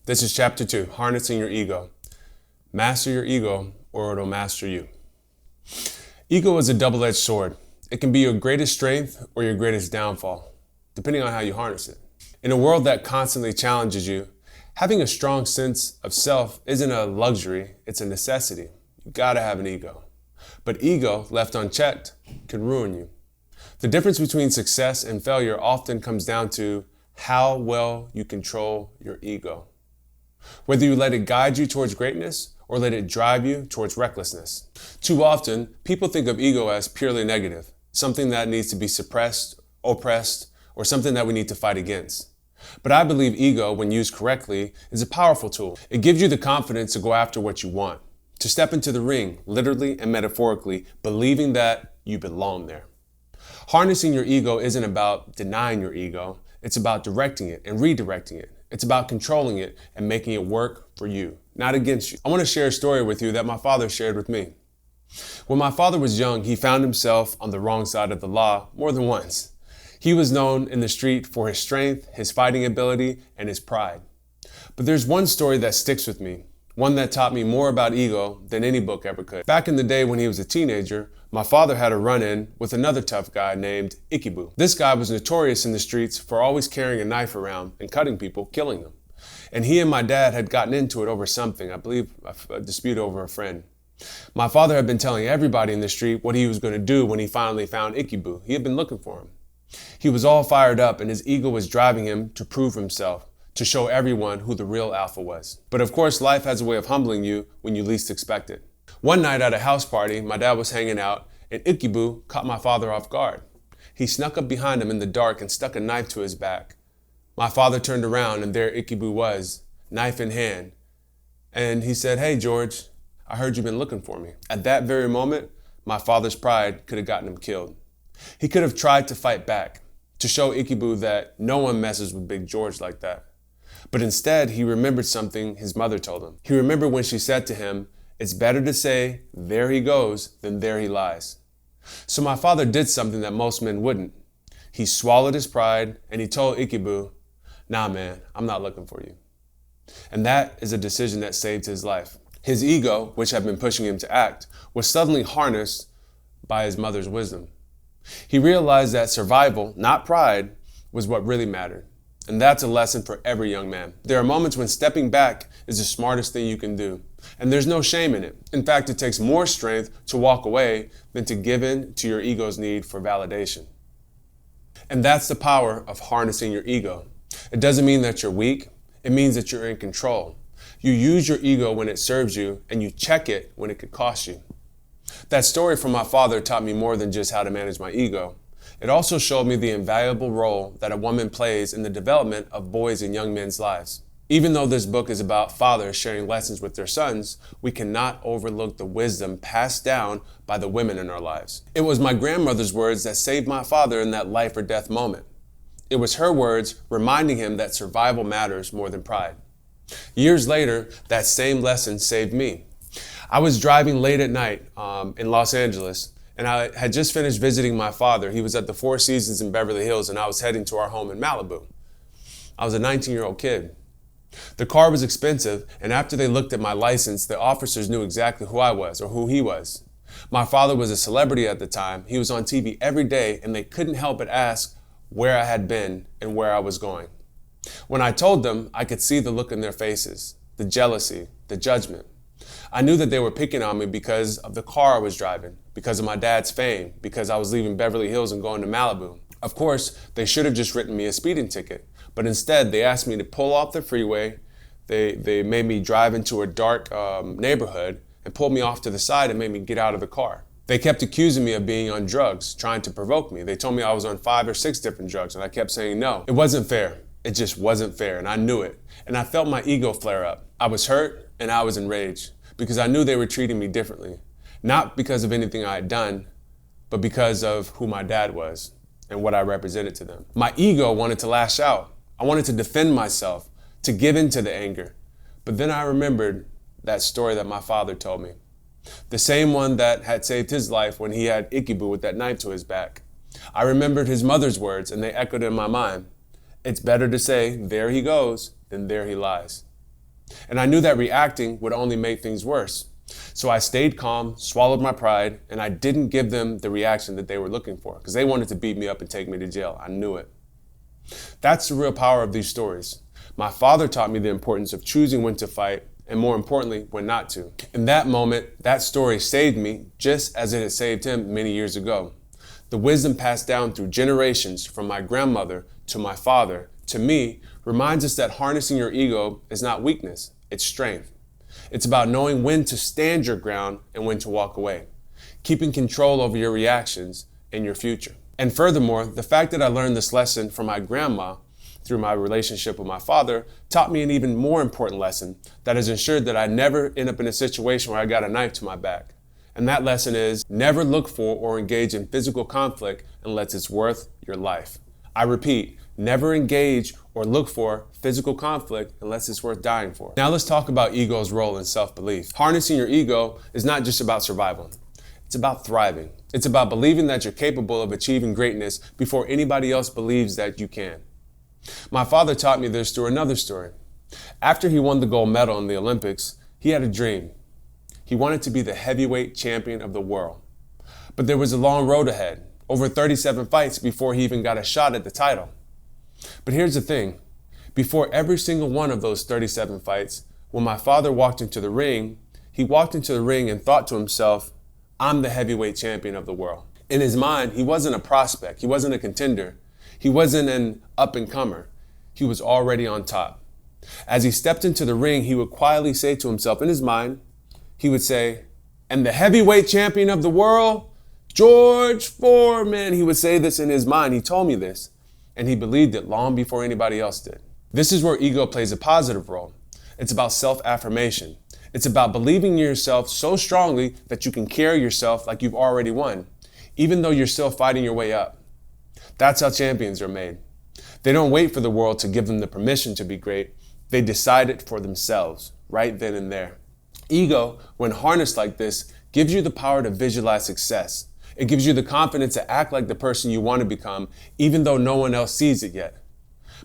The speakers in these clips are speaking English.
This is chapter 2, harnessing your ego. Master your ego or it'll master you. Ego is a double-edged sword. It can be your greatest strength or your greatest downfall, depending on how you harness it. In a world that constantly challenges you, having a strong sense of self isn't a luxury, it's a necessity. You gotta have an ego. But ego, left unchecked, can ruin you. The difference between success and failure often comes down to how well you control your ego. Whether you let it guide you towards greatness or let it drive you towards recklessness. Too often, people think of ego as purely negative, something that needs to be suppressed, oppressed, or something that we need to fight against. But I believe ego, when used correctly, is a powerful tool. It gives you the confidence to go after what you want, to step into the ring, literally and metaphorically, believing that you belong there. Harnessing your ego isn't about denying your ego, it's about directing it and redirecting it. It's about controlling it and making it work for you, not against you. I want to share a story with you that my father shared with me. When my father was young, he found himself on the wrong side of the law more than once. He was known in the street for his strength, his fighting ability, and his pride. But there's one story that sticks with me, one that taught me more about ego than any book ever could. Back in the day when he was a teenager, my father had a run-in with another tough guy named Ikibu. This guy was notorious in the streets for always carrying a knife around and cutting people, killing them. And he and my dad had gotten into it over something, I believe a dispute over a friend. My father had been telling everybody in the street what he was going to do when he finally found Ikibu. He had been looking for him. He was all fired up and his ego was driving him to prove himself, to show everyone who the real alpha was. But of course, life has a way of humbling you when you least expect it. One night at a house party, my dad was hanging out and Ikibu caught my father off guard. He snuck up behind him in the dark and stuck a knife to his back. My father turned around and there Ikibu was, knife in hand. And he said, "Hey George, I heard you've been looking for me." At that very moment, my father's pride could have gotten him killed. He could have tried to fight back, to show Ikibu that no one messes with Big George like that. But instead, he remembered something his mother told him. He remembered when she said to him, "It's better to say, 'There he goes,' than 'There he lies.'" So my father did something that most men wouldn't. He swallowed his pride and he told Ikibu, "Nah man, I'm not looking for you." And that is a decision that saved his life. His ego, which had been pushing him to act, was suddenly harnessed by his mother's wisdom. He realized that survival, not pride, was what really mattered. And that's a lesson for every young man. There are moments when stepping back is the smartest thing you can do. And there's no shame in it. In fact, it takes more strength to walk away than to give in to your ego's need for validation. And that's the power of harnessing your ego. It doesn't mean that you're weak. It means that you're in control. You use your ego when it serves you and you check it when it could cost you. That story from my father taught me more than just how to manage my ego. It also showed me the invaluable role that a woman plays in the development of boys and young men's lives. Even though this book is about fathers sharing lessons with their sons, we cannot overlook the wisdom passed down by the women in our lives. It was my grandmother's words that saved my father in that life or death moment. It was her words reminding him that survival matters more than pride. Years later, that same lesson saved me. I was driving late at night in Los Angeles, and I had just finished visiting my father. He was at the Four Seasons in Beverly Hills, and I was heading to our home in Malibu. I was a 19-year-old kid. The car was expensive, and after they looked at my license, the officers knew exactly who I was or who he was. My father was a celebrity at the time. He was on TV every day, and they couldn't help but ask where I had been and where I was going. When I told them, I could see the look in their faces, the jealousy, the judgment. I knew that they were picking on me because of the car I was driving, because of my dad's fame, because I was leaving Beverly Hills and going to Malibu. Of course, they should have just written me a speeding ticket, but instead they asked me to pull off the freeway. They made me drive into a dark neighborhood and pulled me off to the side and made me get out of the car. They kept accusing me of being on drugs, trying to provoke me. They told me I was on 5 or 6 different drugs, and I kept saying no. It wasn't fair. It just wasn't fair, and I knew it. And I felt my ego flare up. I was hurt, and I was enraged, because I knew they were treating me differently. Not because of anything I had done, but because of who my dad was and what I represented to them. My ego wanted to lash out. I wanted to defend myself, to give in to the anger. But then I remembered that story that my father told me. The same one that had saved his life when he had Ikibu with that knife to his back. I remembered his mother's words and they echoed in my mind. It's better to say, "There he goes," than "There he lies." And I knew that reacting would only make things worse. So I stayed calm, swallowed my pride, and I didn't give them the reaction that they were looking for because they wanted to beat me up and take me to jail. I knew it. That's the real power of these stories. My father taught me the importance of choosing when to fight and, more importantly, when not to. In that moment, that story saved me just as it had saved him many years ago. The wisdom passed down through generations from my grandmother to my father to me reminds us that harnessing your ego is not weakness, it's strength. It's about knowing when to stand your ground and when to walk away, keeping control over your reactions and your future. And furthermore, the fact that I learned this lesson from my grandma through my relationship with my father taught me an even more important lesson that has ensured that I never end up in a situation where I got a knife to my back. And that lesson is never look for or engage in physical conflict unless it's worth your life. I repeat, never engage or look for physical conflict unless it's worth dying for. Now let's talk about ego's role in self-belief. Harnessing your ego is not just about survival. It's about thriving. It's about believing that you're capable of achieving greatness before anybody else believes that you can. My father taught me this through another story. After he won the gold medal in the Olympics, he had a dream. He wanted to be the heavyweight champion of the world. But there was a long road ahead, over 37 fights before he even got a shot at the title. But here's the thing. Before every single one of those 37 fights, when my father walked into the ring, he walked into the ring and thought to himself, I'm the heavyweight champion of the world. In his mind, he wasn't a prospect. He wasn't a contender. He wasn't an up-and-comer. He was already on top. As he stepped into the ring, he would quietly say to himself in his mind, he would say, and the heavyweight champion of the world, George Foreman. He would say this in his mind. He told me this, and he believed it long before anybody else did. This is where ego plays a positive role. It's about self-affirmation. It's about believing in yourself so strongly that you can carry yourself like you've already won, even though you're still fighting your way up. That's how champions are made. They don't wait for the world to give them the permission to be great. They decide it for themselves, right then and there. Ego, when harnessed like this, gives you the power to visualize success. It gives you the confidence to act like the person you want to become, even though no one else sees it yet.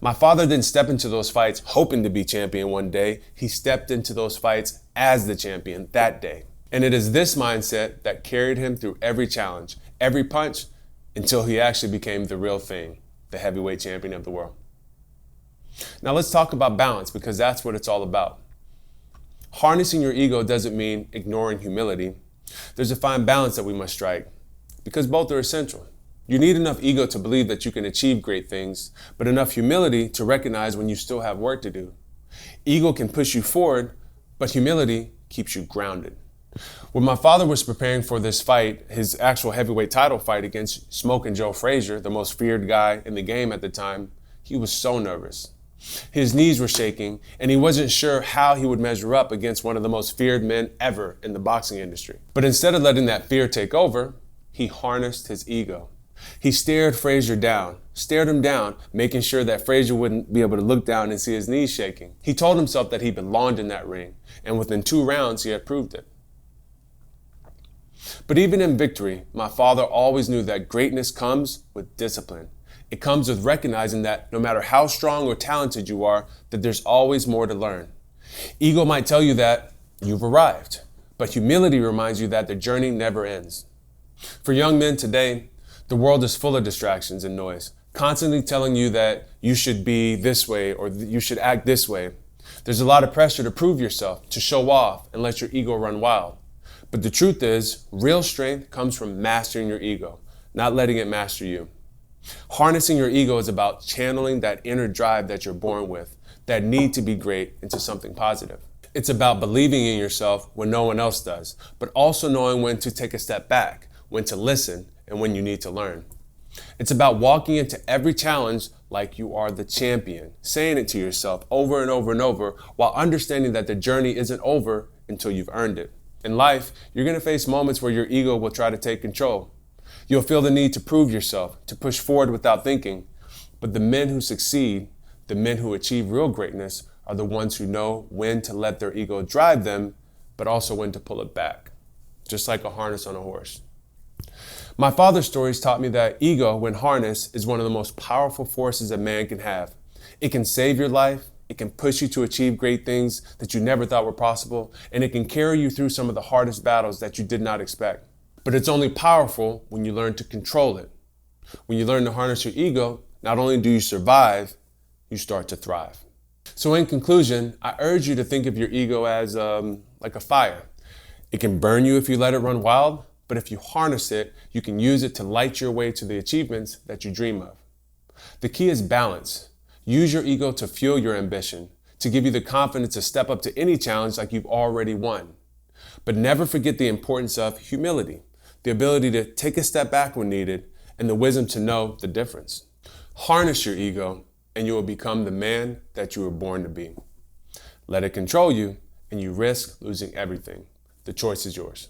My father didn't step into those fights hoping to be champion one day. He stepped into those fights as the champion that day. And it is this mindset that carried him through every challenge, every punch, until he actually became the real thing, the heavyweight champion of the world. Now let's talk about balance, because that's what it's all about. Harnessing your ego doesn't mean ignoring humility. There's a fine balance that we must strike, because both are essential. You need enough ego to believe that you can achieve great things, but enough humility to recognize when you still have work to do. Ego can push you forward, but humility keeps you grounded. When my father was preparing for this fight, his actual heavyweight title fight against Smokin' Joe Frazier, the most feared guy in the game at the time, he was so nervous. His knees were shaking, and he wasn't sure how he would measure up against one of the most feared men ever in the boxing industry. But instead of letting that fear take over, he harnessed his ego. He stared Frazier down, stared him down, making sure that Frazier wouldn't be able to look down and see his knees shaking. He told himself that he belonged in that ring, and within 2 rounds, he had proved it. But even in victory, my father always knew that greatness comes with discipline. It comes with recognizing that no matter how strong or talented you are, that there's always more to learn. Ego might tell you that you've arrived, but humility reminds you that the journey never ends. For young men today, the world is full of distractions and noise, constantly telling you that you should be this way or you should act this way. There's a lot of pressure to prove yourself, to show off, and let your ego run wild. But the truth is, real strength comes from mastering your ego, not letting it master you. Harnessing your ego is about channeling that inner drive that you're born with, that need to be great, into something positive. It's about believing in yourself when no one else does, but also knowing when to take a step back, when to listen, and when you need to learn. It's about walking into every challenge like you are the champion, saying it to yourself over and over and over, while understanding that the journey isn't over until you've earned it. In life, you're going to face moments where your ego will try to take control. You'll feel the need to prove yourself, to push forward without thinking. But the men who succeed, the men who achieve real greatness, are the ones who know when to let their ego drive them, but also when to pull it back, just like a harness on a horse. My father's stories taught me that ego, when harnessed, is one of the most powerful forces a man can have. It can save your life, It can push you to achieve great things that you never thought were possible, and it can carry you through some of the hardest battles that you did not expect. But it's only powerful when you learn to control it. When you learn to harness your ego, not only do you survive, you start to thrive. So in conclusion, I urge you to think of your ego as like a fire. It can burn you if you let it run wild, but if you harness it, you can use it to light your way to the achievements that you dream of. The key is balance. Use your ego to fuel your ambition, to give you the confidence to step up to any challenge like you've already won. But never forget the importance of humility, the ability to take a step back when needed, and the wisdom to know the difference. Harness your ego, and you will become the man that you were born to be. Let it control you, and you risk losing everything. The choice is yours.